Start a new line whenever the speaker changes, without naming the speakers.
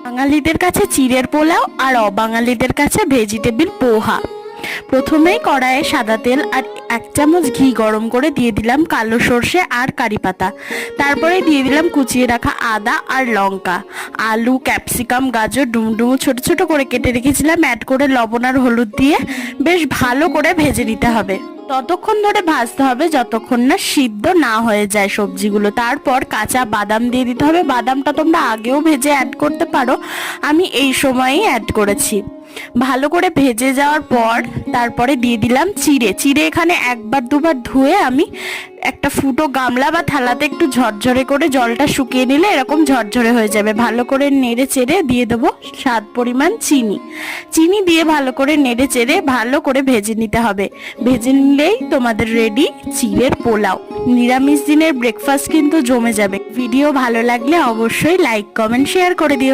বাঙালিদের কাছে চিড়ের পোলাও আর অবাঙালিদের কাছে ভেজিটেবিল পোহা। প্রথমেই কড়াইয়ে সাদা তেল আর 1 চামচ ঘি গরম করে দিয়ে দিলাম কালো সর্ষে আর কারি পাতা। তারপরে দিয়ে দিলাম কুচিয়ে রাখা আদা আর লঙ্কা, আলু, ক্যাপসিকাম, গাজর ডুমডুমো ছোট ছোট করে কেটে রেখেছিলাম। অ্যাড করে লবণ আর হলুদ দিয়ে বেশ ভালো করে ভেজে নিতে হবে। ততক্ষণ ধরে ভাজতে হবে যতক্ষণ না সিদ্ধ না হয়ে যায় সবজিগুলো। তারপর কাঁচা বাদাম দিয়ে দিতে হবে। বাদামটা তোমরা আগেও ভেজে অ্যাড করতে পারো, আমি এই সময়েই অ্যাড করেছি। ভালো করে ভেজে যাওয়ার পর তারপরে দিয়ে দিলাম চিড়ে। এখানে 1বার 2বার ধুয়ে আমি একটা ফুটো গামলা বা থালাতে একটু ঝরঝরে করে জলটা শুকিয়ে নিলে এরকম ঝরঝরে হয়ে যাবে। ভালো করে নেড়ে চেড়ে দিয়ে দেবো স্বাদ পরিমাণ চিনি দিয়ে ভালো করে নেড়ে চেড়ে ভালো করে ভেজে নিতে হবে। ভেজে নিলেই তোমাদের রেডি চিড়ের পোলাও। নিরামিষ দিনের ব্রেকফাস্ট কিন্তু জমে যাবে। ভিডিও ভালো লাগলে অবশ্যই লাইক, কমেন্ট, শেয়ার করে দিও।